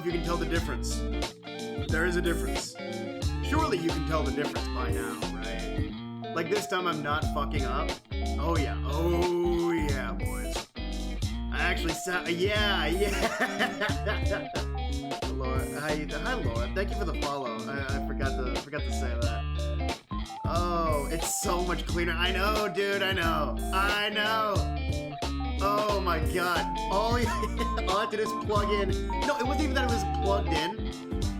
if you can tell the difference. There is a difference. Surely you can tell the difference by now, right? Like this time I'm not fucking up. Oh yeah, boys. I actually said, yeah. Laura, hi Laura, thank you for the follow. I forgot to say that. Oh, it's so much cleaner. I know, dude, I know. Oh my god. All I had to do is plug in. No, it wasn't even that it was plugged in.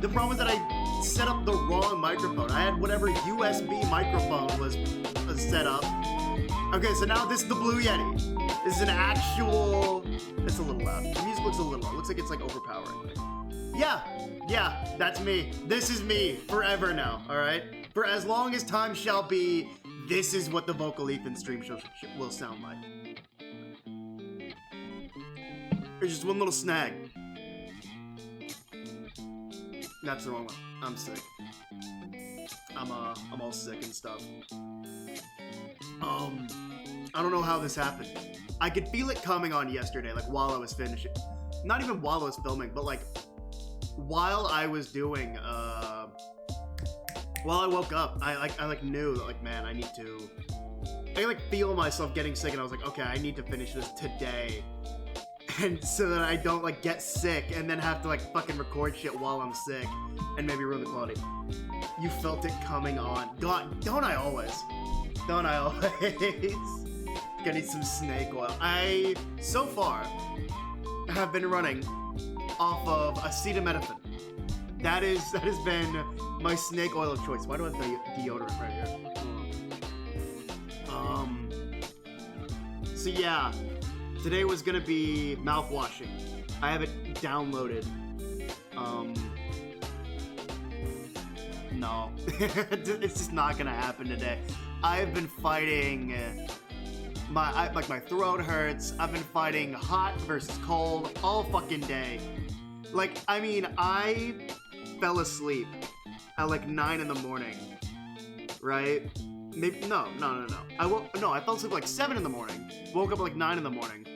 The problem was that I set up the wrong microphone. I had whatever USB microphone was set up. Okay, so now this is the Blue Yeti. This is an actual... It's a little loud. The music looks a little loud. It looks like it's like overpowering. Yeah, that's me. This is me forever now, alright? For as long as time shall be, this is what the Vocal Ethan stream will sound like. There's just one little snag. That's the wrong one. I'm sick. I'm all sick and stuff. I don't know how this happened. I could feel it coming on yesterday, like while I was finishing. Not even while I was filming, but like while I was doing, while I woke up, I knew that, like, man, I feel myself getting sick, and I was like, okay, I need to finish this today. And so that I don't, like, get sick and then have to, like, fucking record shit while I'm sick and maybe ruin the quality. You felt it coming on. God, don't I always? Don't I always? Gonna need some snake oil. I, so far, have been running off of acetaminophen. That has been my snake oil of choice. Why do I have deodorant right here? So yeah, today was gonna be mouthwashing. I have it downloaded. No, it's just not gonna happen today. I've been fighting my throat hurts. I've been fighting hot versus cold all fucking day. Like, I mean, I fell asleep at like 9 in the morning, right? Maybe no. I fell asleep at like 7 in the morning. Woke up at like 9 in the morning.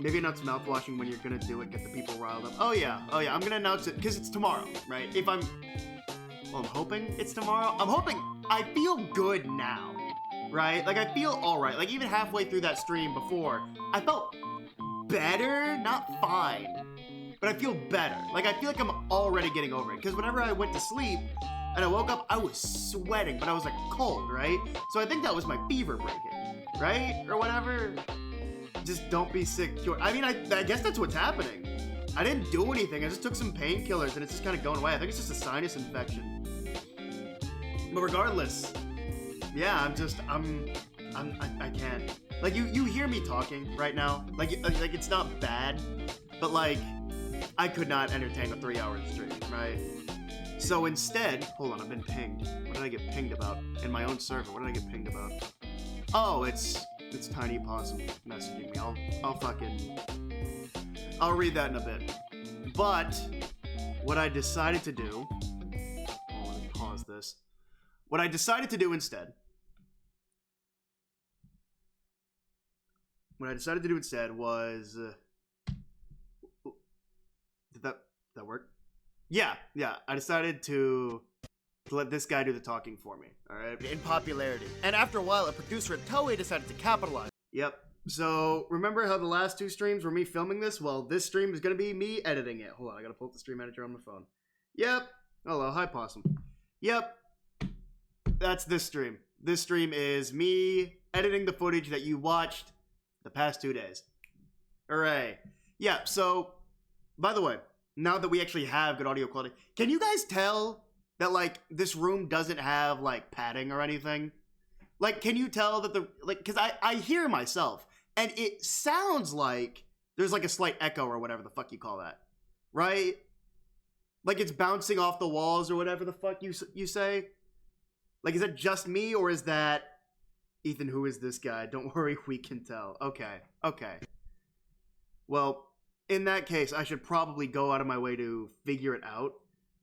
Maybe announce mouthwashing when you're gonna do it, get the people riled up. Oh yeah, I'm gonna announce it because it's tomorrow, right? I'm hoping it's tomorrow. I'm hoping. I feel good now, right? Like, I feel alright. Like, even halfway through that stream before, I felt better, not fine, but I feel better. Like, I feel like I'm already getting over it, because whenever I went to sleep and I woke up, I was sweating, but I was like cold, right? So I think that was my fever breaking, right? Or whatever. Just don't be sick. I mean, I guess that's what's happening. I didn't do anything. I just took some painkillers and it's just kind of going away. I think it's just a sinus infection. But regardless, yeah, I can't. Like, you hear me talking right now. Like it's not bad, but like, I could not entertain a 3-hour stream, right? So instead, hold on, I've been pinged. What did I get pinged about? In my own server, what did I get pinged about? Oh, it's Tiny Possum messaging me. I'll read that in a bit. But what I decided to do, let me pause this. What I decided to do instead was, did that work? Yeah. I decided to let this guy do the talking for me, all right? In popularity. And after a while, a producer at Toei decided to capitalize. Yep. So, remember how the last 2 streams were me filming this? Well, this stream is going to be me editing it. Hold on, I got to pull up the stream manager on my phone. Yep. Hello, hi, Possum. Yep. That's this stream. This stream is me editing the footage that you watched the past 2 days. Hooray. Yeah, so, by the way, now that we actually have good audio quality, can you guys tell that, like, this room doesn't have, like, padding or anything? Like, can you tell that because I hear myself, and it sounds like there's, like, a slight echo or whatever the fuck you call that, right? Like, it's bouncing off the walls or whatever the fuck you say? Like, is that just me, or is that, Ethan, who is this guy? Don't worry, we can tell. Okay. Well, in that case, I should probably go out of my way to figure it out.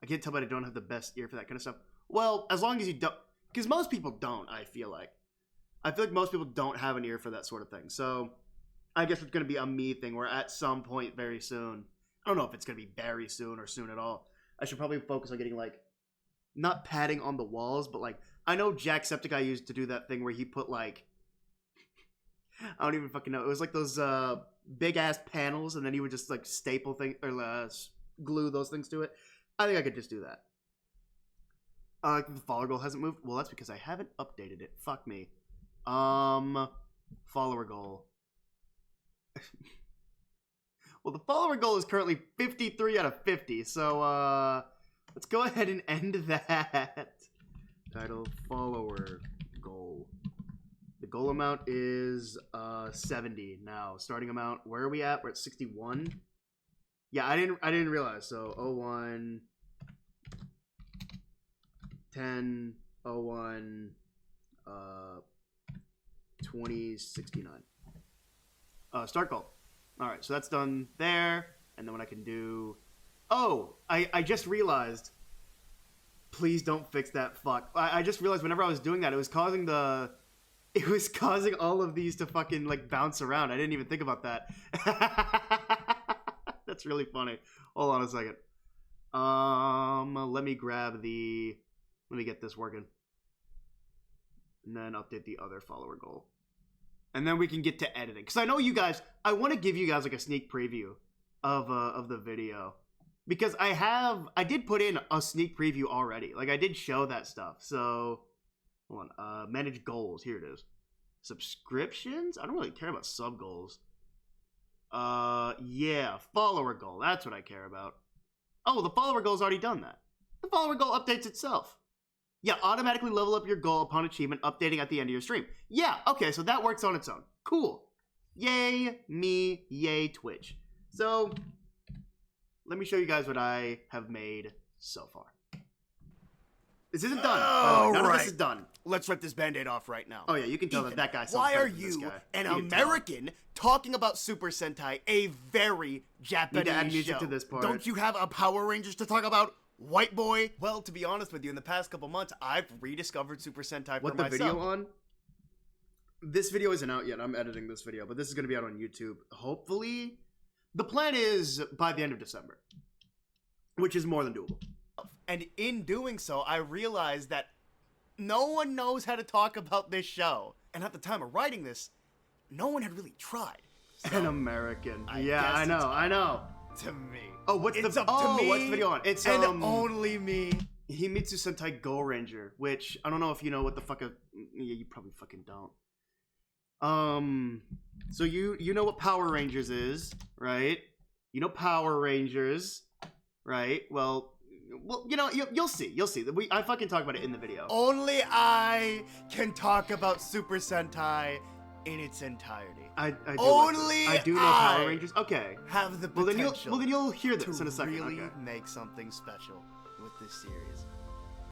I can't tell, but I don't have the best ear for that kind of stuff. Well, as long as you don't, because most people don't, I feel like most people don't have an ear for that sort of thing. So I guess it's going to be a me thing where at some point very soon, I don't know if it's going to be very soon or soon at all, I should probably focus on getting, like, not padding on the walls, but, like, I know Jacksepticeye used to do that thing where he put, like, I don't even fucking know. It was like those big ass panels, and then he would just, like, staple things or glue those things to it. I think I could just do that. The follower goal hasn't moved. Well, that's because I haven't updated it. Fuck me. Follower goal. Well, the follower goal is currently 53 out of 50. So, let's go ahead and end that. Title, follower goal. The goal amount is 70 now. Starting amount, where are we at? We're at 61. Yeah, I didn't realize. So 01 10 01 2069. Start goal. All right, so that's done there, and then what I can do. Oh, I just realized. Please don't fix that fuck. I just realized whenever I was doing that, it was causing the it was causing all of these to fucking like bounce around. I didn't even think about that. That's really funny. Hold on a second. Let me get this working. And then update the other follower goal. And then we can get to editing. Because I know you guys, I want to give you guys like a sneak preview of the video. Because I did put in a sneak preview already. Like I did show that stuff. So, hold on. Manage goals. Here it is. Subscriptions? I don't really care about sub goals. Yeah, follower goal. That's what I care about. Oh, the follower goal's already done that. The follower goal updates itself. Yeah, automatically level up your goal upon achievement, updating at the end of your stream. Yeah, okay, so that works on its own. Cool. Yay, me, yay, Twitch. So, let me show you guys what I have made so far. This isn't done. Oh, none of this is done. Let's rip this Band-Aid off right now. Oh yeah, you can tell that guy sounds Why better are than this you, guy. an You can tell. American, talking about Super Sentai, a very Japanese Need to add music show? to this part. Don't you have a Power Rangers to talk about, white boy? Well, to be honest with you, in the past couple months, I've rediscovered Super Sentai What for the myself. video on? This video isn't out yet. I'm editing this video, but this is going to be out on YouTube. Hopefully. The plan is by the end of December, which is more than doable. And in doing so, I realized that no one knows how to talk about this show. And at the time of writing this, no one had really tried. So, An American. I Yeah, guess I it's know, I know. to me. Oh, what's It's the up to me what's the video on? It's and only me. Himitsu Sentai Gorenger, which I don't know if you know what the fuck yeah, you probably fucking don't. So you know what Power Rangers is, right? You know Power Rangers, right? Well, you know, you'll see. You'll see. I fucking talk about it in the video. Only I can talk about Super Sentai in its entirety. I do Only I do know I Power Rangers. Okay. have the Well potential then you'll hear this to in a second. really Okay. make something special with this series.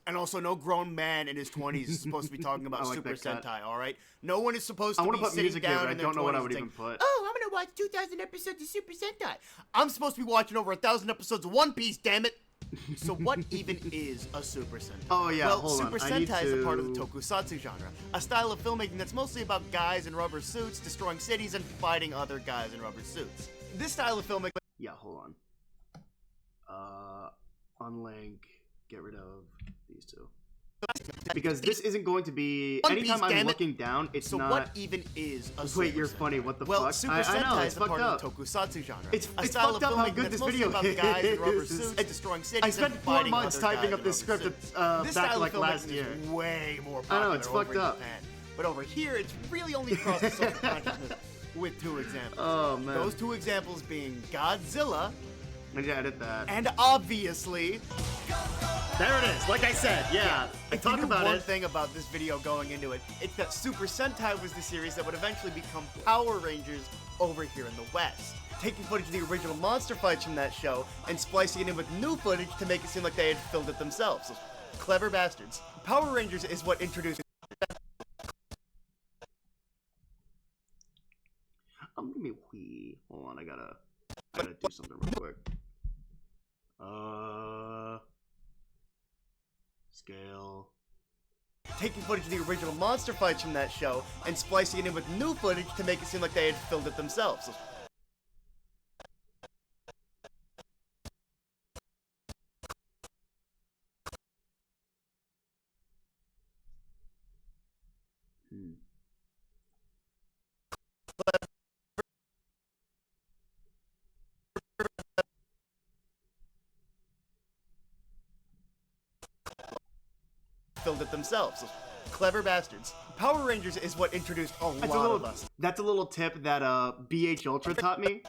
And also, no grown man in his 20s is supposed to be talking about I like Super that cut. Sentai, all right? No one is supposed I to want be to put sitting music here, down but I in their don't know what I 20s would saying, even put. oh, I'm gonna watch 2,000 episodes of Super Sentai. I'm supposed to be watching over 1,000 episodes of One Piece, damn it! So what even is a Super Sentai? Oh yeah, Well, hold on. Super I need Sentai is a part of the to- tokusatsu genre, a style of filmmaking that's mostly about guys in rubber suits destroying cities and fighting other guys in rubber suits. This style of filmmaking... Yeah, hold on. Unlink. Get rid of these two. Because this isn't going to be. One Anytime Piece, I'm damn it. looking down, it's So not. what even is a Super Wait, you're Sentai? funny. What the Well, fuck? Super I Sentai know, is it's a fucked part up. of the tokusatsu genre. It's a style fucked of up how filmmaking good that's this mostly video about is. guys in rubber suits It's- destroying cities I spent and 4 fighting months other typing guys up this in rubber script suits. back This style to of like filmmaking last year. is way more I popular know, it's over fucked in up. Japan. But over here, it's really only crossed the social consciousness with 2 examples. Oh man. Those 2 examples being Godzilla I need to edit that. and obviously... There it is. Like I said, yeah. I If you talk knew about one it. thing about this video going into it, it's that Super Sentai was the series that would eventually become Power Rangers over here in the West. Taking footage of the original monster fights from that show and splicing it in with new footage to make it seem like they had filmed it themselves. Those clever bastards. Power Rangers is what introduced... Give me a wee. Hold on, I gotta do something real quick. Scale. Taking footage of the original monster fights from that show and splicing it in with new footage to make it seem like they had filmed it themselves. Those filmed it themselves. Those clever bastards. Power Rangers is what introduced a lot of us. That's a little tip that BH Ultra taught me.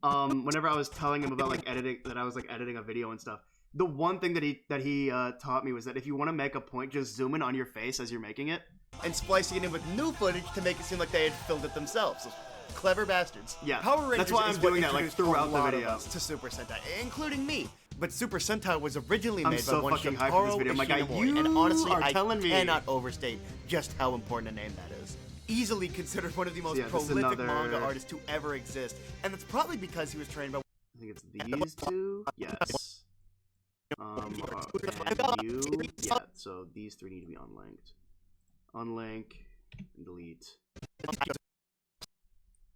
Whenever I was telling him about like editing, that I was like editing a video and stuff. The one thing that he taught me was that if you want to make a point, just zoom in on your face as you're making it. And splicing it in with new footage to make it seem like they had filmed it themselves. Those clever bastards. Yeah, Power Rangers that's why I'm is what doing that, like, introduced throughout a the lot video. of us to Super Sentai, including me. But Super Sentai was originally I'm made so by one fucking hyped for this Shotaro video. My guy, Ishinomori, you and honestly, are I telling me. cannot overstate just how important a name that is. Easily considered one of the most Yeah, this is prolific another- manga artists to ever exist, and that's probably because he was trained by... I think it's these two. Yes. And you. Yeah. So these 3 need to be unlinked. Unlink. Delete.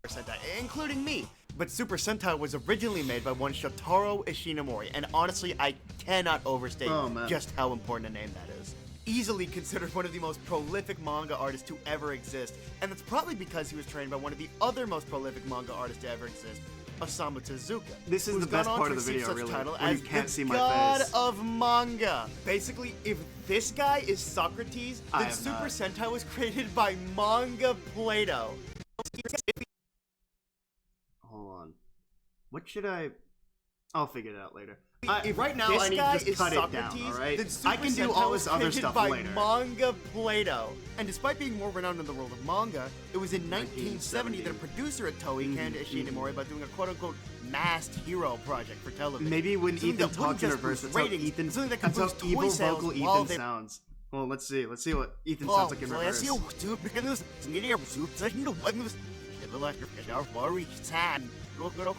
Sentai, including me. But Super Sentai was originally made by one Shotaro Ishinomori, and honestly, I cannot overstate just how important a name that is. Easily considered one of the most prolific manga artists to ever exist, and that's probably because he was trained by one of the other most prolific manga artists to ever exist, Osamu Tezuka. This is the best part of the video, really, when you can't see my God face. of manga. Basically, if this guy is Socrates, then Super Sentai was created by manga Plato. Hold on. What should I... I'll figure it out later. Right now, I need to just cut it down, alright? I can do all this other stuff later. Manga Plato. And despite being more renowned in the world of manga, it was in 1970 that a producer at Toei canned Ishinomori about doing a quote-unquote masked hero project for television. Maybe when Ethan talks in reverse, that's how Ethan, that's how evil vocal Ethan sounds. Well, let's see what Ethan sounds like in reverse.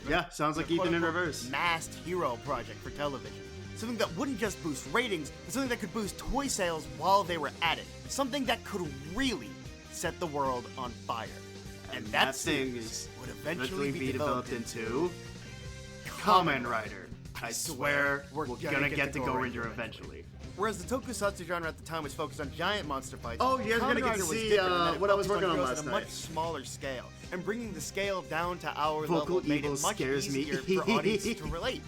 Yeah, sounds like Ethan in reverse. Masked hero project for television. Something that wouldn't just boost ratings, but something that could boost toy sales while they were at it. Something that could really set the world on fire. And that thing would eventually be developed into Kamen Rider. I swear we're gonna get to Gorenger eventually. Whereas the tokusatsu genre at the time was focused on giant monster fights, oh, you guys are gonna get to see what I was working on last night. At a much smaller scale, and bringing the scale down to our vocal level made it much easier for audiences to relate.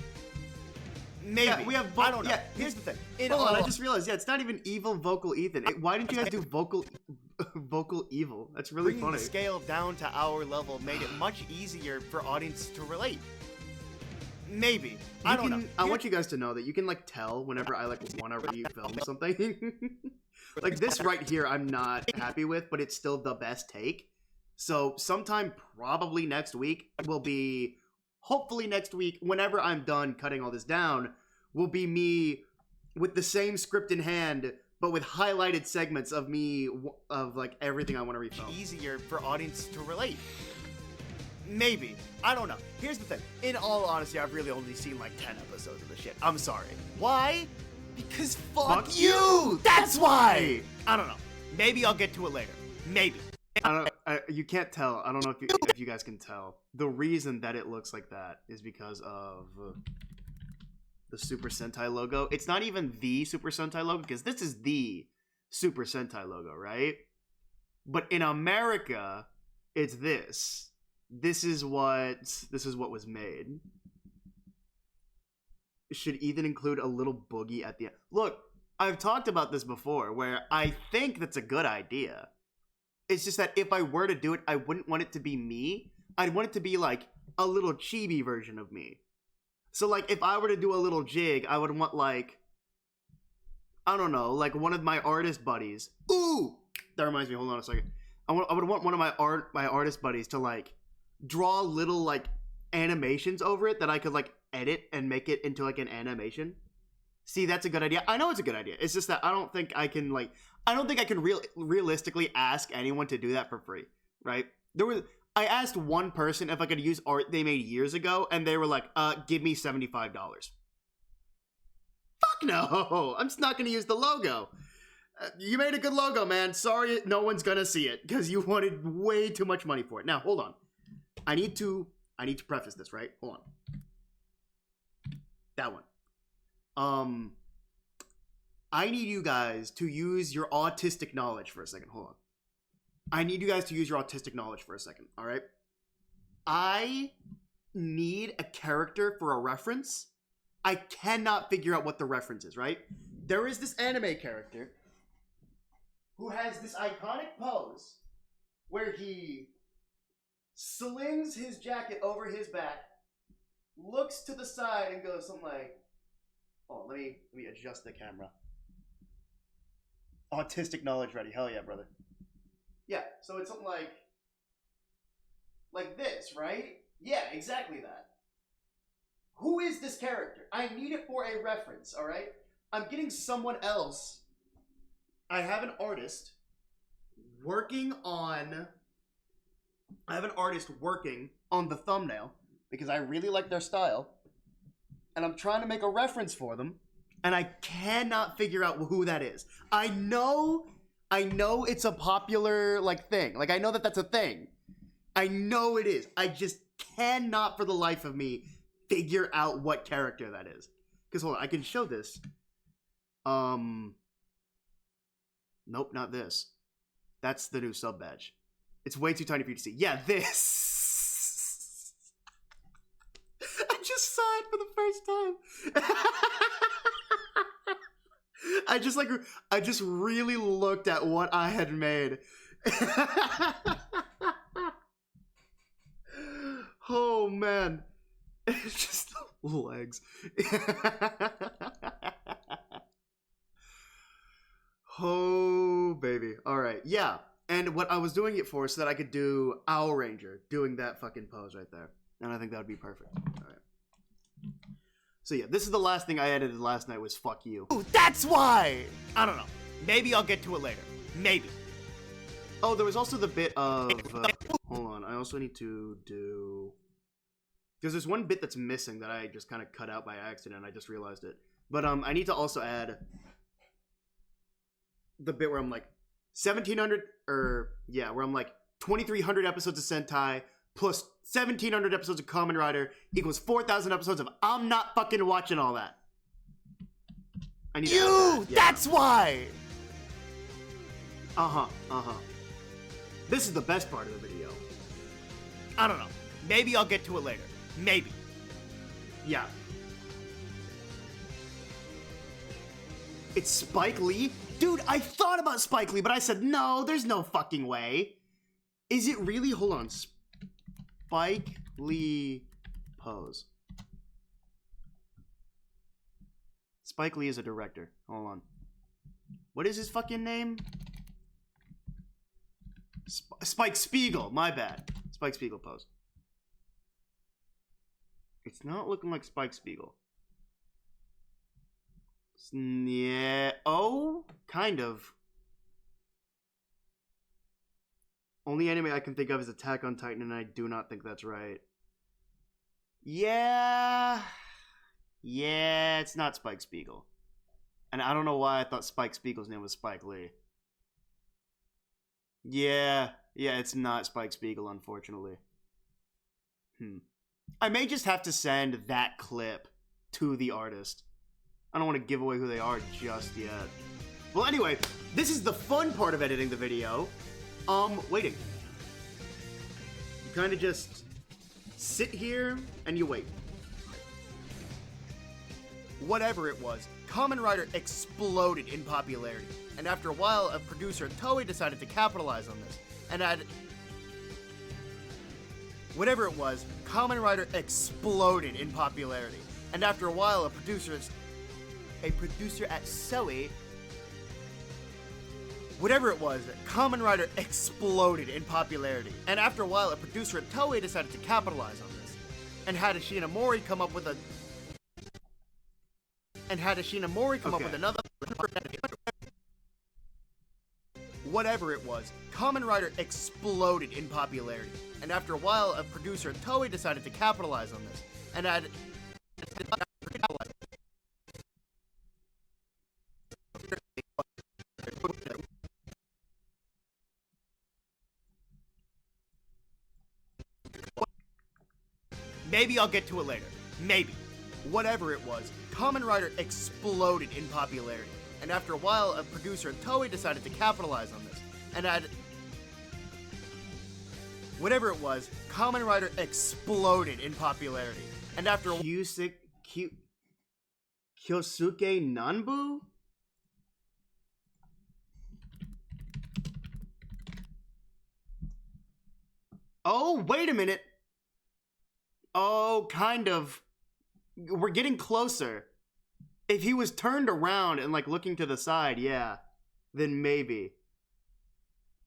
Maybe. Yeah, we have I don't know. Yeah, here's the thing. Hold on, I just realized, it's not even evil vocal Ethan. Why didn't you guys do vocal evil? That's really funny. Bringing the scale down to our level made it much easier for audiences to relate. Maybe. I don't know. I want you guys to know that you can, like, tell whenever I, like, want to re-film something. Like, this right here I'm not happy with, but it's still the best take. So, sometime probably next week will be... Hopefully next week, whenever I'm done cutting all this down, will be me with the same script in hand, but with highlighted segments of me, of, like, everything I want to re-film. Easier for audiences to relate. Maybe. I don't know. Here's the thing. In all honesty, I've really only seen like 10 episodes of this shit. I'm sorry. Why? Because fuck you! That's why! I don't know. Maybe I'll get to it later. Maybe. I don't. You can't tell. I don't know if you guys can tell. The reason that it looks like that is because of the Super Sentai logo. It's not even the Super Sentai logo, because this is the Super Sentai logo, right? But in America, it's this. This is what was made. Should Ethan include a little boogie at the end? Look, I've talked about this before, where I think that's a good idea. It's just that if I were to do it, I wouldn't want it to be me. I'd want it to be like a little chibi version of me. So like if I were to do a little jig, I would want like, I don't know, like one of my artist buddies. Ooh! That reminds me, hold on a second. I would want one of my artist buddies to like draw little like animations over it that I could like edit and make it into like an animation. See, that's a good idea. I know it's a good idea. It's just that I don't think I can realistically ask anyone to do that for free, right? I asked one person if I could use art they made years ago, and they were like, give me $75. Fuck no! I'm just not gonna use the logo. You made a good logo, man. Sorry, no one's gonna see it, because you wanted way too much money for it. Now, hold on. I need to preface this, right? Hold on. That one. I need you guys to use your autistic knowledge for a second. Hold on. I need you guys to use your autistic knowledge for a second, all right? I need a character for a reference. I cannot figure out what the reference is, right? There is this anime character who has this iconic pose where he slings his jacket over his back, looks to the side, and goes something like, oh, let me adjust the camera. Autistic knowledge ready. Hell yeah, brother. Yeah, so it's something like this, right? Yeah, exactly that. Who is this character? I need it for a reference, all right? I'm getting someone else. I have an artist working on the thumbnail because I really like their style. And I'm trying to make a reference for them, and I cannot figure out who that is. I know I know it's a popular, like, thing. Like, I know that that's a thing. I know it is. I just cannot for the life of me figure out what character that is. Because, hold on, I can show this. Nope, not this. That's the new sub badge. It's way too tiny for you to see. Yeah, this. I just saw it for the first time. I just really looked at what I had made. Oh man. It's just legs. Oh baby. Alright, yeah. And what I was doing it for so that I could do Owl Ranger doing that fucking pose right there. And I think that would be perfect. Alright. So yeah, this is the last thing I edited last night was fuck you. Ooh, that's why! I don't know. Maybe I'll get to it later. Maybe. Oh, there was also the bit of... hold on, I also need to do... Because there's one bit that's missing that I just kind of cut out by accident. I just realized it. But I need to also add the bit where I'm like 1,700... where I'm like 2,300 episodes of Sentai plus 1,700 episodes of Kamen Rider equals 4,000 episodes of I'm not fucking watching all that. I need to add that. Yeah. That's why! This is the best part of the video. I don't know. Maybe I'll get to it later. Maybe. Yeah. It's Spike Lee? Dude, I thought about Spike Lee, but I said, no, there's no fucking way. Is it really? Hold on. Spike Lee pose. Spike Lee is a director. Hold on. What is his fucking name? Spike Spiegel. My bad. Spike Spiegel pose. It's not looking like Spike Spiegel. Yeah. Oh, kind of. Only anime I can think of is Attack on Titan, and I do not think that's right. Yeah. Yeah, it's not Spike Spiegel. And I don't know why I thought Spike Spiegel's name was Spike Lee. Yeah, it's not Spike Spiegel, unfortunately. I may just have to send that clip to the artist. I don't want to give away who they are just yet. Well, anyway, this is the fun part of editing the video. Waiting. You kind of just sit here and you wait. Whatever it was, Kamen Rider exploded in popularity, and after a while, a producer at Toei decided to capitalize on this, and whatever it was, Kamen Rider exploded in popularity, and after a while, a producer at Toei. Whatever it was, Kamen Rider exploded in popularity, and after a while, a producer at Toei decided to capitalize on this, and had Ishinomori come up with another. Whatever it was, Kamen Rider exploded in popularity, and after a while, a producer at Toei decided to capitalize on this, and had Maybe I'll get to it later. Maybe. Whatever it was, Kamen Rider exploded in popularity, and after a while, a producer at Toei decided to capitalize on this, and whatever it was, Kamen Rider exploded in popularity, and after Kyosuke Nanbu? Oh, wait a minute. Oh, kind of. We're getting closer. If he was turned around and, like, looking to the side, yeah, then maybe.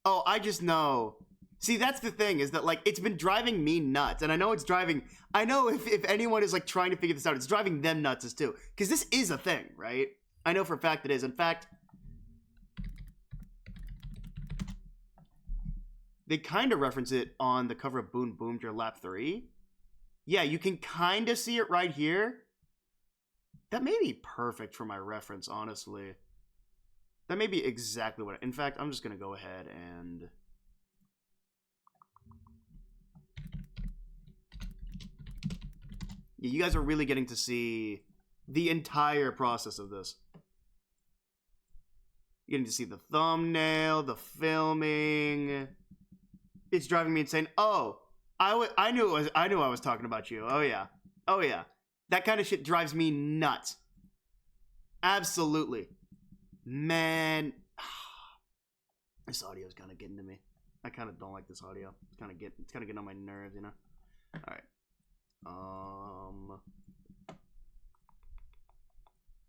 Oh, I just know. See, that's the thing, is that, like, it's been driving me nuts, and I know if anyone is, like, trying to figure this out, it's driving them nuts as too, because this is a thing, right? I know for a fact it is. In fact, they kind of reference it on the cover of Boom Boomger Lap 3. Yeah, you can kind of see it right here. That may be perfect for my reference, honestly. That may be exactly what... In fact, I'm just going to go ahead and... Yeah, you guys are really getting to see the entire process of this. You're getting to see the thumbnail, the filming. It's driving me insane. Oh, I knew I was talking about you. Oh yeah. Oh yeah. That kind of shit drives me nuts. Absolutely. Man, this audio is kind of getting to me. I kind of don't like this audio. It's kind of getting on my nerves, you know. All right.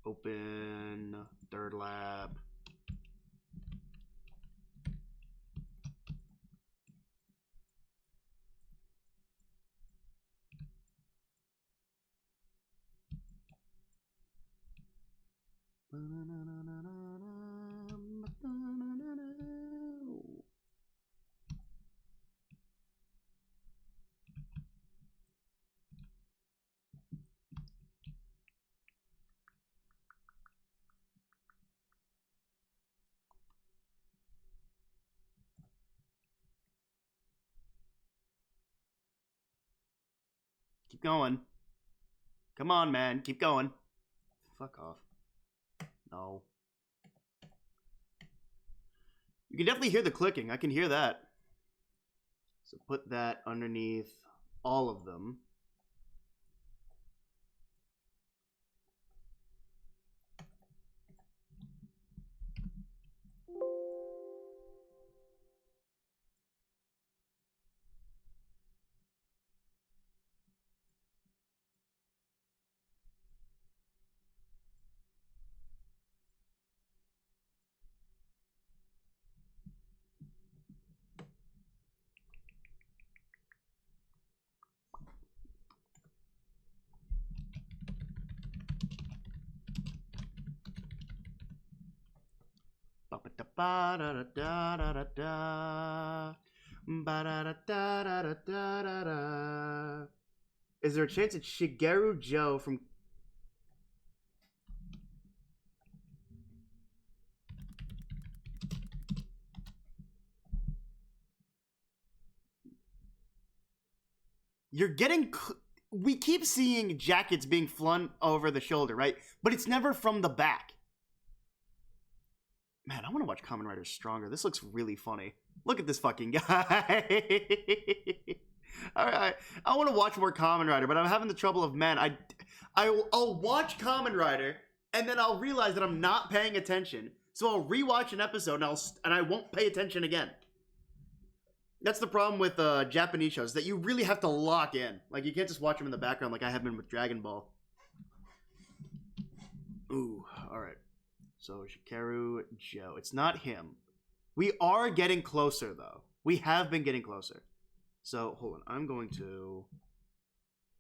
Open third lab. Keep going. Come on, man. Keep going. Fuck off. No. You can definitely hear the clicking. I can hear that. So put that underneath all of them. Is there a chance it's Shigeru Joe from... You're getting... We keep seeing jackets being flung over the shoulder, right? But it's never from the back. Man, I want to watch Kamen Rider Stronger. This looks really funny. Look at this fucking guy. Alright, I want to watch more Kamen Rider, but I'm having the trouble of, man, I'll watch Kamen Rider, and then I'll realize that I'm not paying attention. So I'll rewatch an episode, and I won't pay attention again. That's the problem with Japanese shows, that you really have to lock in. Like, you can't just watch them in the background like I have been with Dragon Ball. Ooh, alright. So, Shigeru Joe. It's not him. We are getting closer, though. We have been getting closer. So, hold on. I'm going to...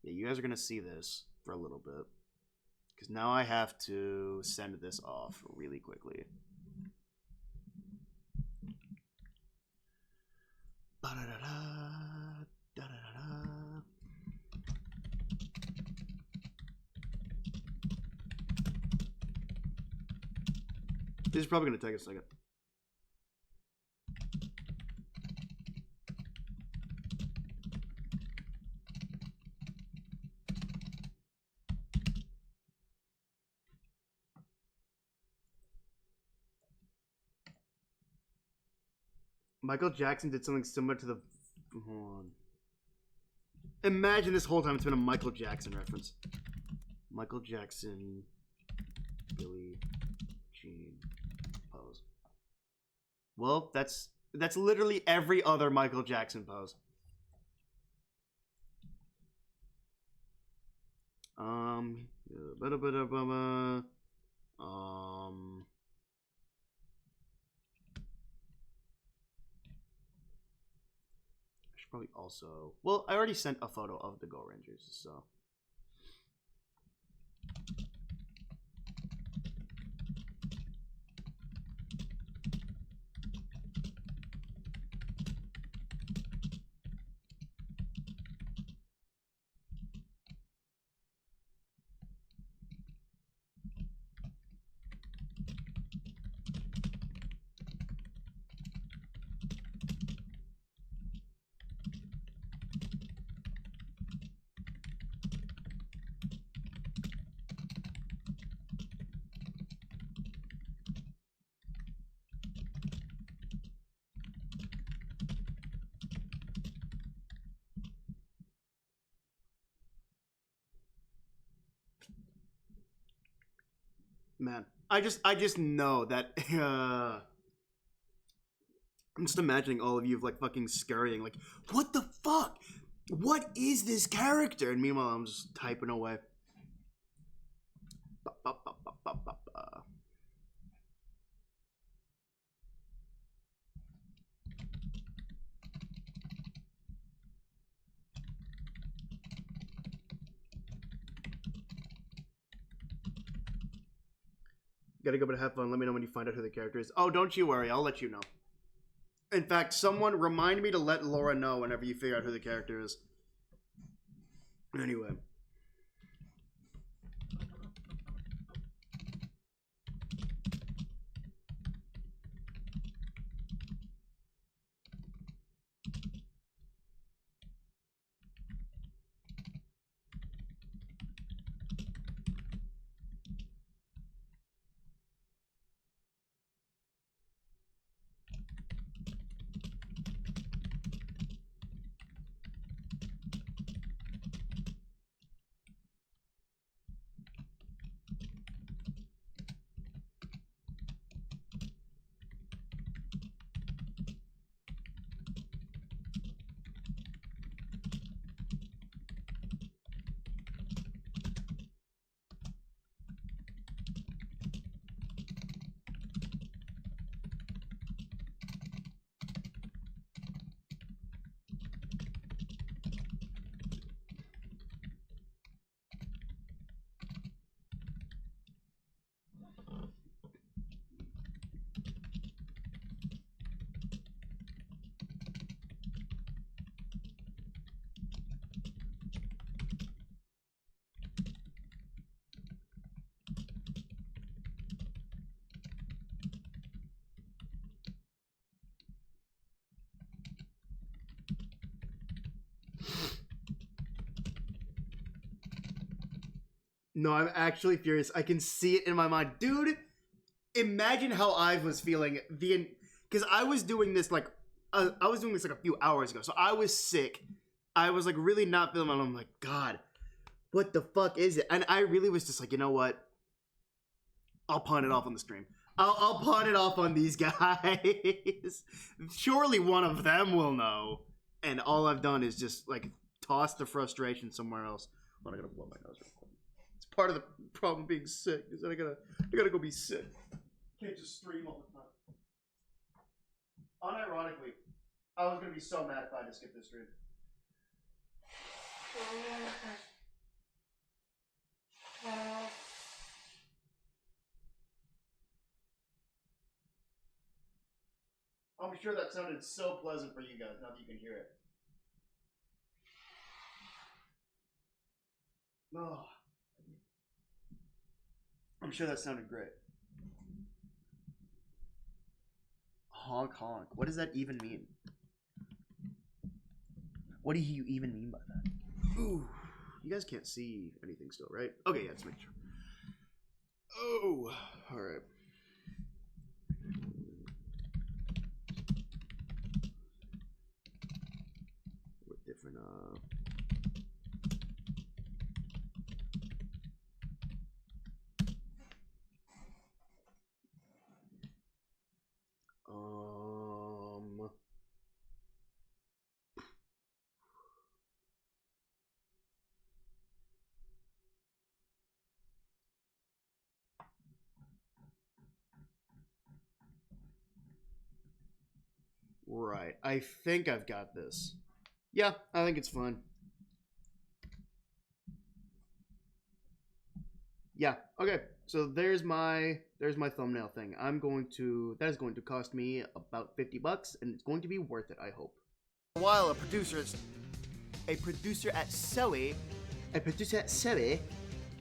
Yeah, you guys are going to see this for a little bit. Because now I have to send this off really quickly. Ba-da-da-da, da-da-da-da. This is probably going to take a second. Michael Jackson did something similar to the... Hold on. Imagine this whole time it's been a Michael Jackson reference. Michael Jackson, Billie Jean pose. Well, that's literally every other Michael Jackson pose. Probably also... Well, I already sent a photo of the Gorengers, so... Man, I just know that. I'm just imagining all of you like fucking scurrying, like, what the fuck? What is this character? And meanwhile, I'm just typing away. Ba, ba, ba, ba, ba, ba, ba. Gotta go, but have fun. Let me know when you find out who the character is. Oh, don't you worry. I'll let you know. In fact, someone remind me to let Laura know whenever you figure out who the character is. Anyway. No, I'm actually furious. I can see it in my mind. Dude, imagine how I was feeling because I was doing this like a few hours ago. So I was sick. I was like really not feeling well. I'm like, God, what the fuck is it? And I really was just like, you know what? I'll pawn it off on the stream. I'll pawn it off on these guys. Surely one of them will know. And all I've done is just like toss the frustration somewhere else. Hold on, I gotta blow my nose real quick. It's part of the problem being sick is that I gotta go be sick. Can't just stream all the time. Unironically, I was gonna be so mad if I had to skip this stream. I'm sure that sounded so pleasant for you guys now that you can hear it. Oh. I'm sure that sounded great. Honk honk. What does that even mean? What do you even mean by that? Ooh. You guys can't see anything still, right? Okay, yeah, let's make sure. Oh, alright. With different, Right. I think I've got this. Yeah, I think it's fun. Yeah, okay. So there's my thumbnail thing. That is going to cost me about $50 and it's going to be worth it, I hope. For a while, a producer at Zoe,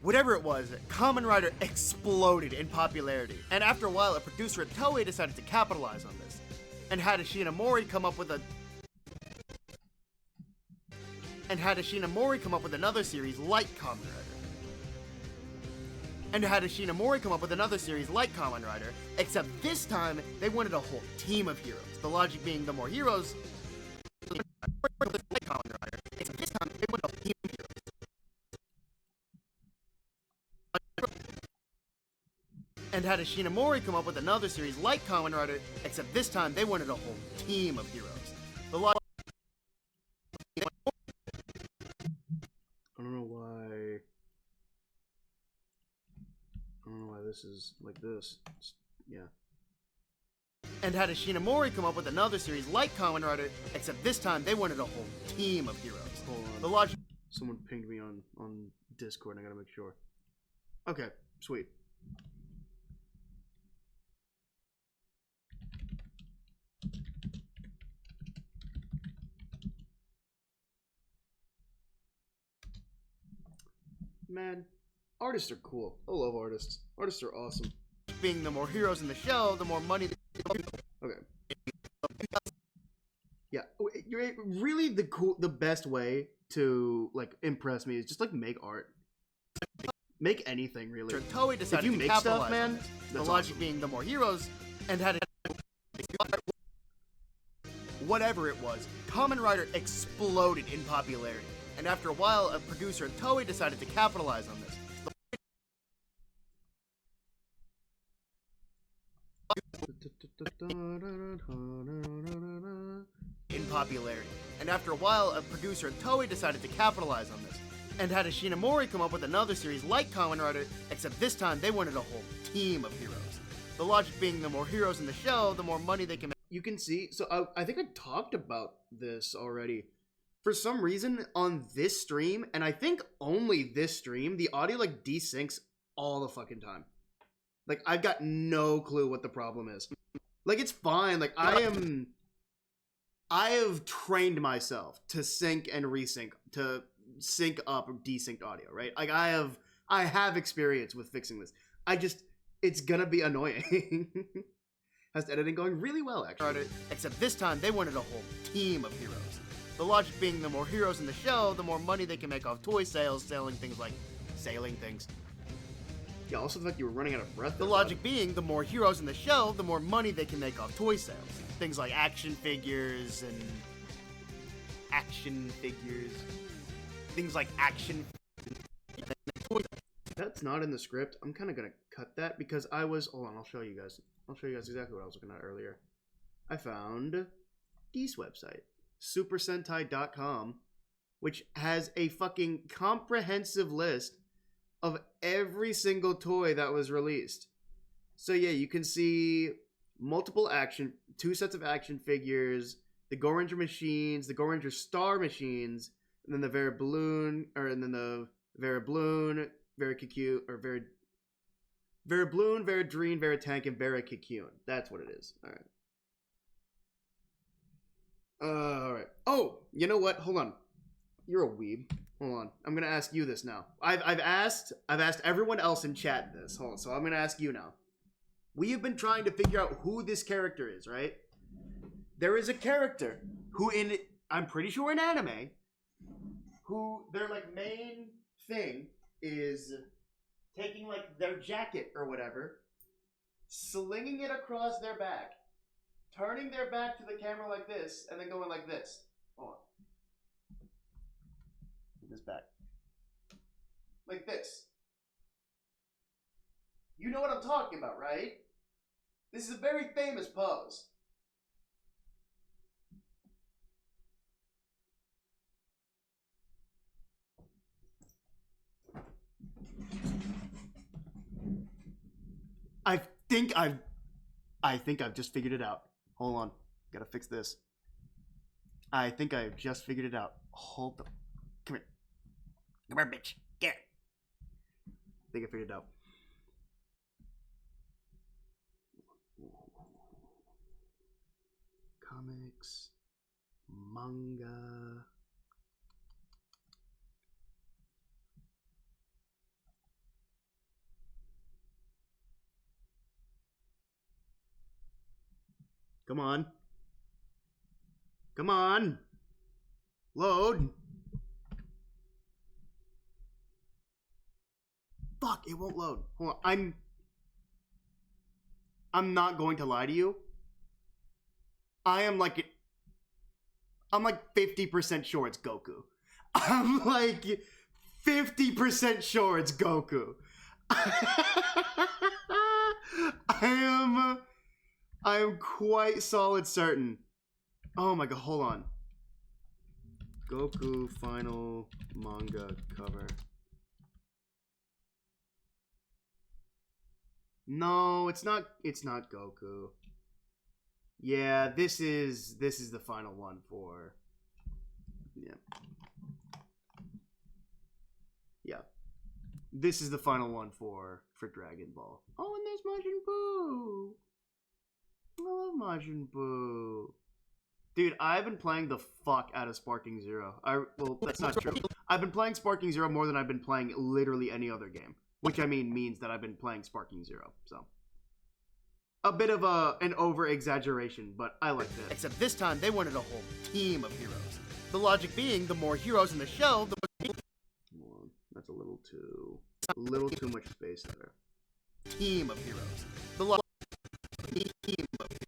whatever it was, Kamen Rider exploded in popularity. And after a while, a producer at Toei decided to capitalize on this and had Ashina Mori come up with another series like Kamen Rider. Except this time, they wanted a whole team of heroes. The logic being the more heroes, like Kamen Rider. Except this time, they wanted a whole team of heroes. and had Ishinomori come up with another series like Kamen Rider, except this time they wanted a whole team of heroes. The logic... I don't know why... I don't know why this is like this. Yeah. And had Ishinomori come up with another series like Kamen Rider, except this time they wanted a whole team of heroes. Hold on. The logic... Someone pinged me on Discord, I gotta make sure. Okay, sweet. Man, artists are cool. I love artists. Artists are awesome. being the more heroes in the show, the more money... Okay. Yeah, you're really the best way to like impress me is just like make art. Make anything really. Toei decided if you to make capitalize stuff, man, on this. The that's logic awesome. being the more heroes, and had whatever it was, Kamen Rider exploded in popularity. And after a while, a producer at Toei decided to capitalize on this. In popularity. And after a while, a producer at Toei decided to capitalize on this. And had Ishinomori come up with another series like Kamen Rider, except this time they wanted a whole team of heroes. The logic being the more heroes in the show, the more money they can make. You can see, so I think I talked about this already. For some reason, on this stream, and I think only this stream, the audio like desyncs all the fucking time. Like, I've got no clue what the problem is. Like, it's fine. Like, I have trained myself to sync and resync, to sync up or desynced audio, right? Like, I have experience with fixing this. It's gonna be annoying. How's the editing going? Really well, actually. Except this time, they wanted a whole team of heroes. The logic being the more heroes in the show, the more money they can make off toy sales, selling things like sailing things. Yeah, also the fact you were running out of breath. The logic being the more heroes in the show, the more money they can make off toy sales. Things like action figures and things like action. That's not in the script. I'm kind of gonna cut that because I was. Hold on, I'll show you guys. I'll show you guys exactly what I was looking at earlier. I found Geese website, supersentai.com, which has a fucking comprehensive list of every single toy that was released. So yeah, you can see two sets of action figures, the Gorenger machines, the Gorenger Star machines, and then the Vera Balloon, Vera Kikyu, or Vera Balloon, Vera Dream, Vera Tank, and Vera Kikyu. That's what it is. Alright. Alright. Oh, you know what? Hold on. You're a weeb. Hold on. I'm gonna ask you this now. I've asked everyone else in chat this. Hold on. So I'm gonna ask you now. We have been trying to figure out who this character is, right? There is a character who I'm pretty sure in anime, who their like main thing is taking like their jacket or whatever, slinging it across their back, turning their back to the camera like this, and then going like this. Hold on. This back. Like this. You know what I'm talking about, right? This is a very famous pose. I think I've just figured it out. Hold on. Gotta fix this. I think I've just figured it out. Hold the... Come here. Come here, bitch. Get it. I think I figured it out. Comics. Manga. Come on. Come on. Load. Fuck, it won't load. Hold on. I'm not going to lie to you. I'm like 50% sure it's Goku. I'm like 50% sure it's Goku. I am quite solid certain. Oh my god, hold on. Goku final manga cover. No, it's not Goku. Yeah, this is the final one for Yeah. This is the final one for Dragon Ball. Oh, and there's Majin Buu. I love Majin Buu. Dude, I've been playing the fuck out of Sparking Zero. Well, that's not true. I've been playing Sparking Zero more than I've been playing literally any other game. Which, I mean, means that I've been playing Sparking Zero, so. A bit of an over-exaggeration, but I like it. Except this time, they wanted a whole team of heroes. The logic being, the more heroes in the show, the more... Hold on. That's a little too much space there. Team of heroes. The logic team of heroes.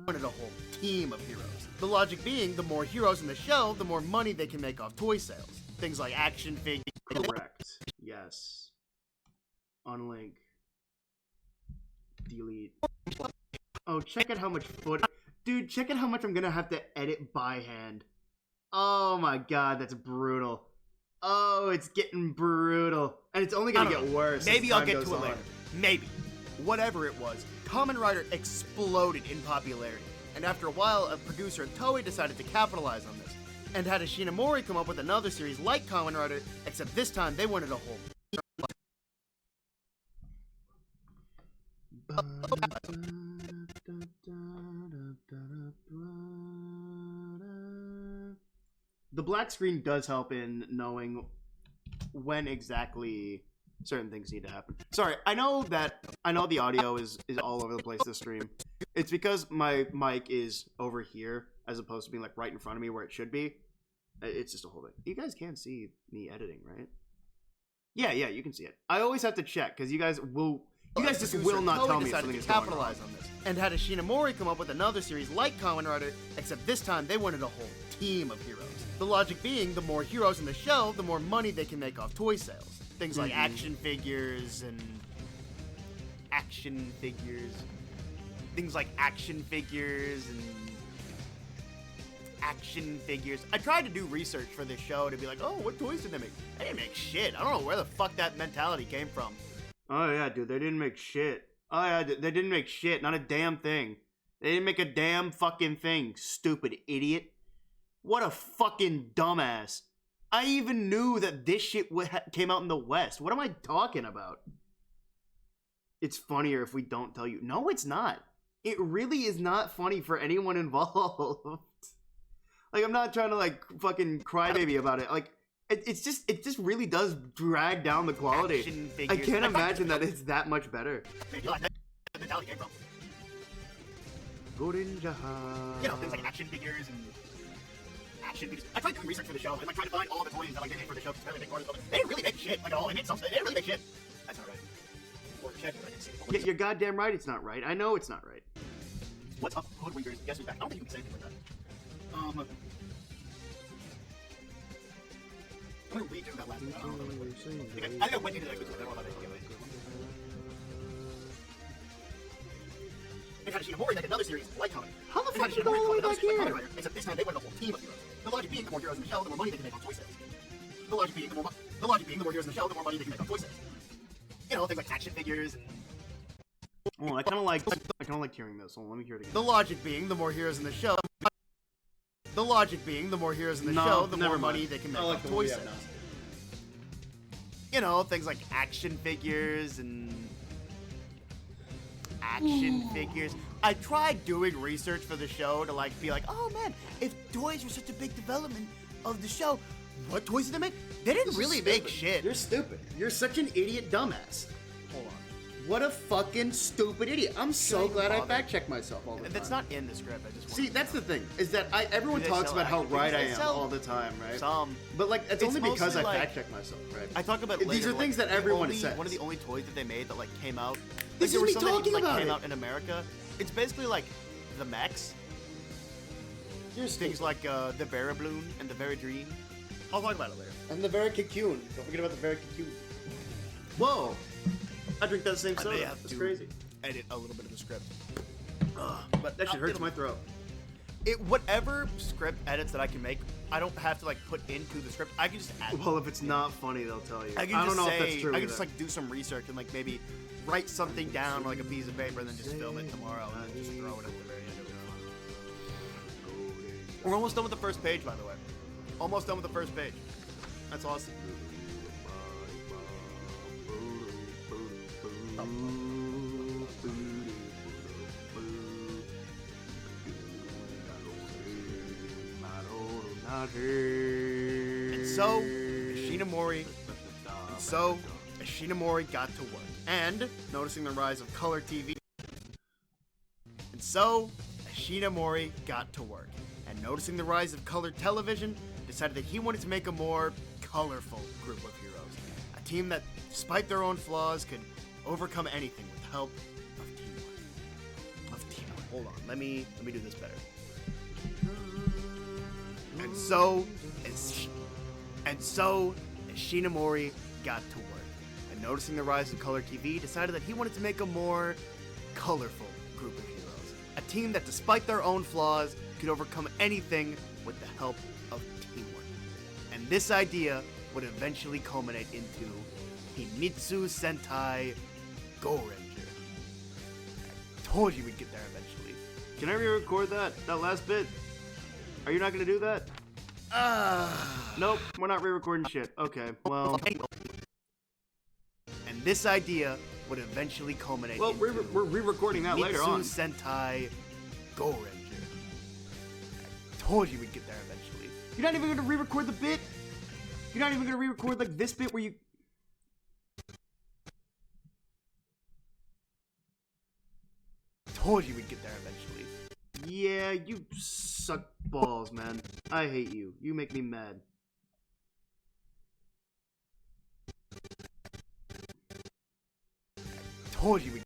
Wanted a whole team of heroes. The logic being, the more heroes in the show, the more money they can make off toy sales. Things like action figures. Correct. Yes. Unlink. Delete. Oh, check out how much Dude, check out how much I'm gonna have to edit by hand. Oh my god, that's brutal. Oh, it's getting brutal. And it's only gonna get worse. Maybe I'll get to it later. Maybe. Whatever it was, Kamen Rider exploded in popularity. And after a while, a producer at Toei decided to capitalize on this. And had Ishinomori come up with another series like Kamen Rider, except this time they wanted a whole... The black screen does help in knowing when exactly certain things need to happen. Sorry, I know the audio is all over the place this stream. It's because my mic is over here as opposed to being like right in front of me where it should be. It's just a whole thing. You guys can see me editing, right? Yeah, you can see it. I always have to check because you guys just will not tell me if something is going on. On this. And had Ishinomori come up with another series like Kamen Rider, except this time they wanted a whole team of heroes. The logic being, the more heroes in the show, the more money they can make off toy sales. Things like action figures and... Things like action figures. I tried to do research for this show to be like, oh, what toys did they make? They didn't make shit. I don't know where the fuck that mentality came from. Oh yeah, dude, they didn't make shit. Oh yeah, they didn't make shit. Not a damn thing. They didn't make a damn fucking thing, stupid idiot. What a fucking dumbass. I even knew that this shit came out in the West. What am I talking about? It's funnier if we don't tell you. No, it's not. It really is not funny for anyone involved. Like, I'm not trying to, like, fucking crybaby about it. Like, it just really does drag down the quality. I can't imagine that it's that much better. Gorenger. You know, things like action figures and... I tried doing research for the show, and like trying to find all the toys that like they made for the show. They didn't really make shit. Like, they made something. They didn't really make shit. That's not right. Or check it. I can see. Yeah, you're goddamn right. It's not right. I know it's not right. What's up, Gorenger? Guess who's back? I don't think you can say anything like that. I'm gonna redo that last one. I think I went into that because I don't know about it. And had Ishinomori make another series like Kamen. How the fuck did you go all the way back here? Except this time they wanted a whole team of heroes. The logic being, the more heroes in the show, the more money they can make on toy sales. The logic being, the more heroes in the show, the more money they can make on toy sales. You know, things like action figures and... Oh, I kind of like hearing this. So let me hear it again. The logic being, the more heroes in the show... The logic being, the more heroes in the show, the more money they can make on toy sales. You know, things like action figures and... figures. I tried doing research for the show to like be like, oh man, if toys were such a big development of the show, what toys did they make? They didn't really make shit. You're stupid. You're such an idiot dumbass. Hold on. What a fucking stupid idiot. I'm so glad I fact-checked myself all the time. That's not in the script. I just See, that's the thing, is that everyone talks about how right I am all the time, right? But like, it's only because I fact-check myself, right? I talk about these are things that everyone says. One of the only toys that they made that like came out. This is me talking about it. Came out in America It's basically like the mechs. You're Things stupid. like the Veribloon and the Veridream. I'll talk about it later. And the very cocoon. Don't forget about the very cocoon. Whoa! I drink that same I soda. may have That's to crazy. edit a little bit of the script. But that shit hurts my throat. Whatever script edits that I can make, I don't have to like put into the script. I can just add. Well, if it's not funny, they'll tell you. I can don't just know say, if that's true. I can either. just like do some research and like maybe write something down on like a piece of paper and then just film it tomorrow and then just throw it at the very end of it. We're almost done with the first page, by the way. Almost done with the first page. That's awesome. And so Ishinomori got to work. And noticing the rise of color TV. And so Ishinomori got to work. And noticing the rise of color television, decided that he wanted to make a more colorful group of heroes. A team that, despite their own flaws, could overcome anything with the help of teamwork. Hold on, let me do this better. And so Ishinomori got to work. And noticing the rise of color TV, decided that he wanted to make a more colorful group of heroes. A team that, despite their own flaws, could overcome anything with the help of teamwork. And this idea would eventually culminate into Himitsu Sentai Gorenger. I told you we'd get there eventually. Can I re-record that last bit? Are you not gonna do that? Nope, we're not re-recording shit. Okay, well. And this idea would eventually culminate Well, into we're re-recording that later on. Himitsu Sentai Gorenger. I told you we'd get there eventually. You're not even gonna re-record the bit? You're not even gonna re-record like this bit where you... Told you we'd get there eventually. Yeah, you suck balls, man. I hate you. You make me mad. Told you we'd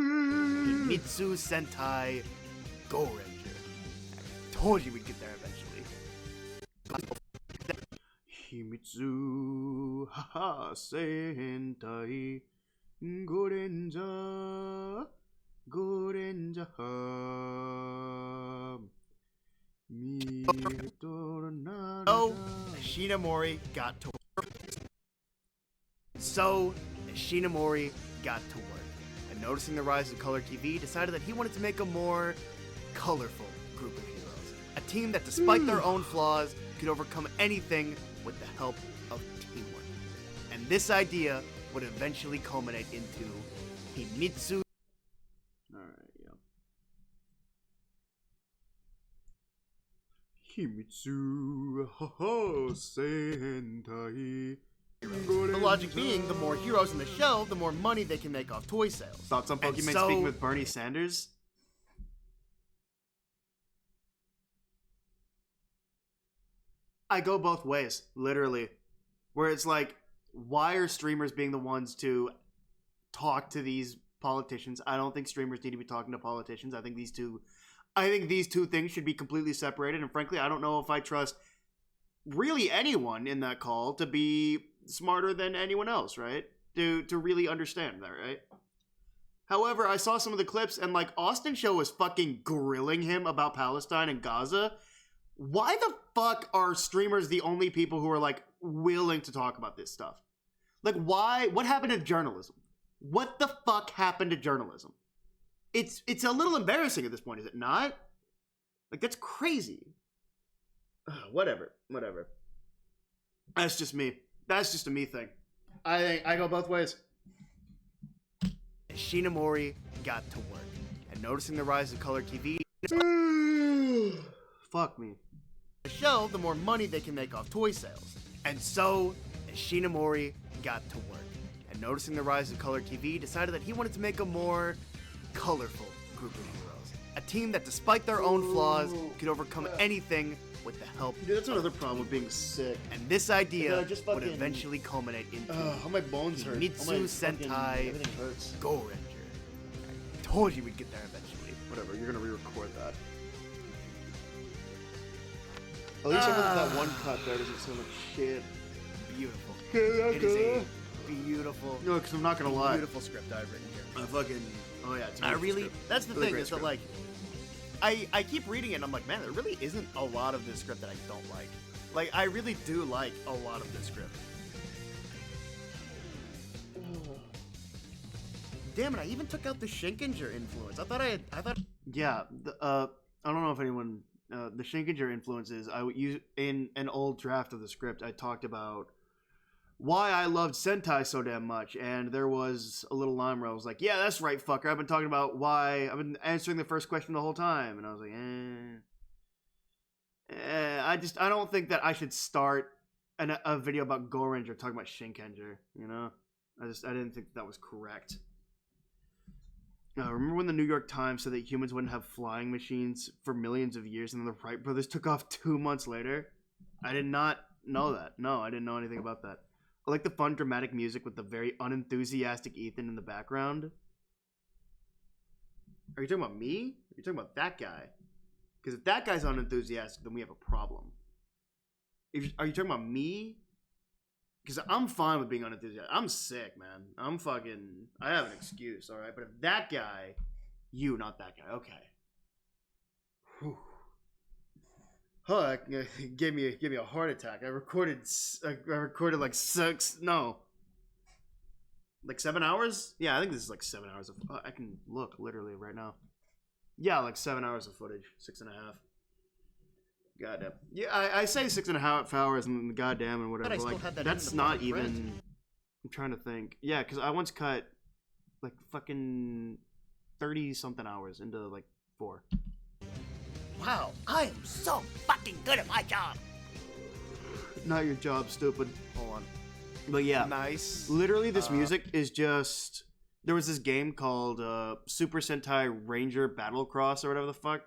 Himitsu Sentai Gorenger. I told you we'd get there eventually. Himitsu haha sentai Gorenger Gorenger So, Ishinomori got to work. And noticing the rise of color TV, decided that he wanted to make a more colorful group of heroes. A team that, despite their own flaws, could overcome anything with the help of teamwork. And this idea would eventually culminate into Himitsu. Alright, yeah. Himitsu haha sentai. The logic being, the more heroes in the show, the more money they can make off toy sales. Thoughts on And Pokemon so- speaking with Bernie Sanders? I go both ways, literally. Where it's like, why are streamers being the ones to talk to these politicians? I don't think streamers need to be talking to politicians. I think these two things should be completely separated. And frankly, I don't know if I trust really anyone in that call to be smarter than anyone else, right? To really understand that, right? However, I saw some of the clips and like Austin Show was fucking grilling him about Palestine and Gaza. Why the fuck are streamers the only people who are like willing to talk about this stuff? Like why? What happened to journalism? What the fuck happened to journalism? It's a little embarrassing at this point, is it not? Like that's crazy. Whatever. That's just me. That's just a me thing. I think I go both ways. Ishinomori got to work. And noticing the rise of color TV, Fuck me. the show, the more money they can make off toy sales. And so, Ishinomori got to work. And noticing the rise of color TV, decided that he wanted to make a more colorful group of heroes. A A team that, despite their own flaws, could overcome anything with the help. Dude, that's another problem with being sick. And this idea I just would fucking- eventually culminate into All my bones hurt. Mitsu All my fucking- Sentai Everything hurts. Gorenger. I told you we'd get there eventually. Whatever, you're gonna re-record that. At least that one cut there doesn't sound like shit. Beautiful. It is a beautiful, No, because I'm not gonna lie. beautiful script I've written here. I fucking. Oh yeah, it's a I beautiful really, script. that's the Really thing, great is that script. like, I keep reading it and I'm like, man, there really isn't a lot of this script that I don't like. Like, I really do like a lot of this script. Damn it, I even took out the Shinkinger influence. I thought. Yeah, I don't know if anyone. The Shinkinger influences. I would use in an old draft of the script. I talked about why I loved Sentai so damn much, and there was a little line where I was like, "Yeah, that's right, fucker. I've been talking about why. I've been answering the first question the whole time," and I was like, I don't think that I should start a video about Gorenger talking about Shinkenger. You know, I didn't think that was correct. Remember when the New York Times said that humans wouldn't have flying machines for millions of years, and then the Wright brothers took off 2 months later? I did not know that. No, I didn't know anything about that. I like the fun, dramatic music with the very unenthusiastic Ethan in the background. Are you talking about me? Are you talking about that guy? Because if that guy's unenthusiastic, then we have a problem. Are you talking about me? Because I'm fine with being unenthusiastic. I'm sick, man. I have an excuse, all right? But if that guy, not that guy, okay. Whew. Huh, that gave me a heart attack. I recorded like 7 hours? Yeah, I think this is like 7 hours of, I can look literally right now. Yeah, like 7 hours of footage, 6.5. Goddamn. Yeah, I say 6.5 hours and goddamn and whatever. I still Like, had that that's in the not fucking even. print. I'm trying to think. Yeah, because I once cut like fucking 30 something hours into like 4. Wow, I am so fucking good at my job. Not your job, stupid. Hold on. But yeah, Nice. literally this music is just. There was this game called Super Sentai Ranger Battlecross or whatever the fuck.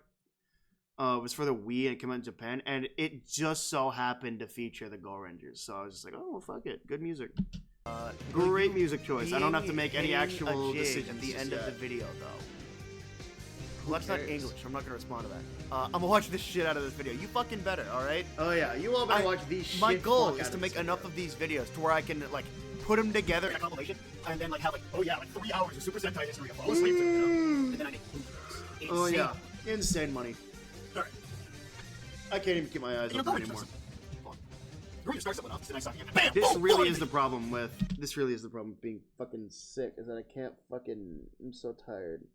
It was for the Wii and it came out in Japan, and it just so happened to feature the Gorengers. So I was just like, oh, well, fuck it. Good music. Great music choice. I don't have to make any actual decisions at the just end of yet. the video, though. Well, that's not English. I'm not gonna respond to that. I'm gonna watch the shit out of this video. You fucking better, all right? Oh yeah, you all better watch these shit. My goal fuck is out to of make this enough video. of these videos to where I can like put them together in a compilation, and then like have like 3 hours of Super Sentai history of all the slaves, and then I make videos. Oh Insane. yeah, insane money. All right. I can't even keep my eyes open anymore. Bam! This Boom! really Boom! is the problem with being fucking sick, is that I can't fucking. I'm so tired.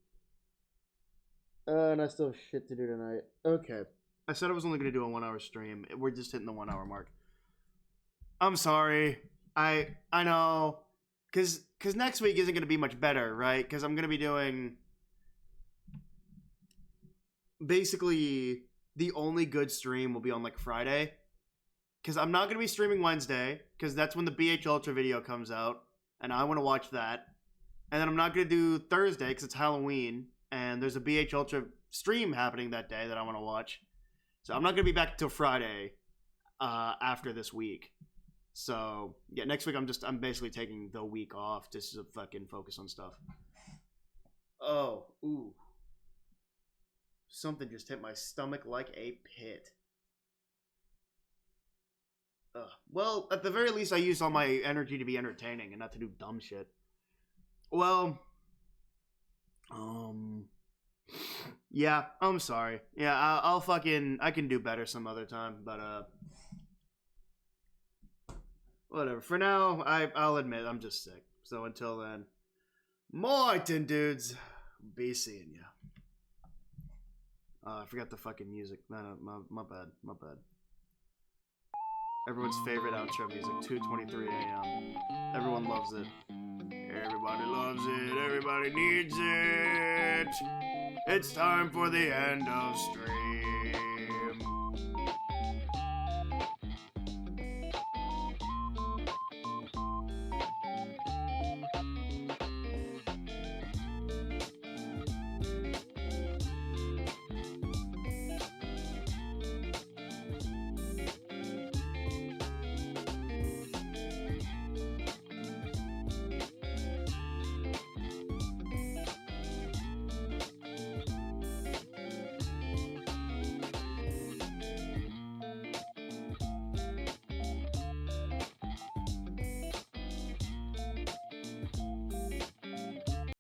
And I still have shit to do tonight. Okay, I said I was only gonna do a 1 hour stream. We're just hitting the 1 hour mark. I'm sorry. I know, cause next week isn't gonna be much better, right? Cause I'm gonna be doing basically the only good stream will be on like Friday. Because I'm not going to be streaming Wednesday, because that's when the BH Ultra video comes out, and I want to watch that. And then I'm not going to do Thursday, because it's Halloween, and there's a BH Ultra stream happening that day that I want to watch. So I'm not going to be back till Friday after this week. So, yeah, next week I'm basically taking the week off just to fucking focus on stuff. Oh, ooh. Something just hit my stomach like a pit. Well, at the very least, I used all my energy to be entertaining and not to do dumb shit. Well, yeah, I'm sorry. Yeah, I can do better some other time, but, whatever. For now, I'll admit I'm just sick. So until then, Martin dudes, be seeing ya. I forgot the fucking music. No, my bad. Everyone's favorite outro music, 2:23 a.m. Everyone loves it. Everybody loves it. Everybody needs it. It's time for the end of stream.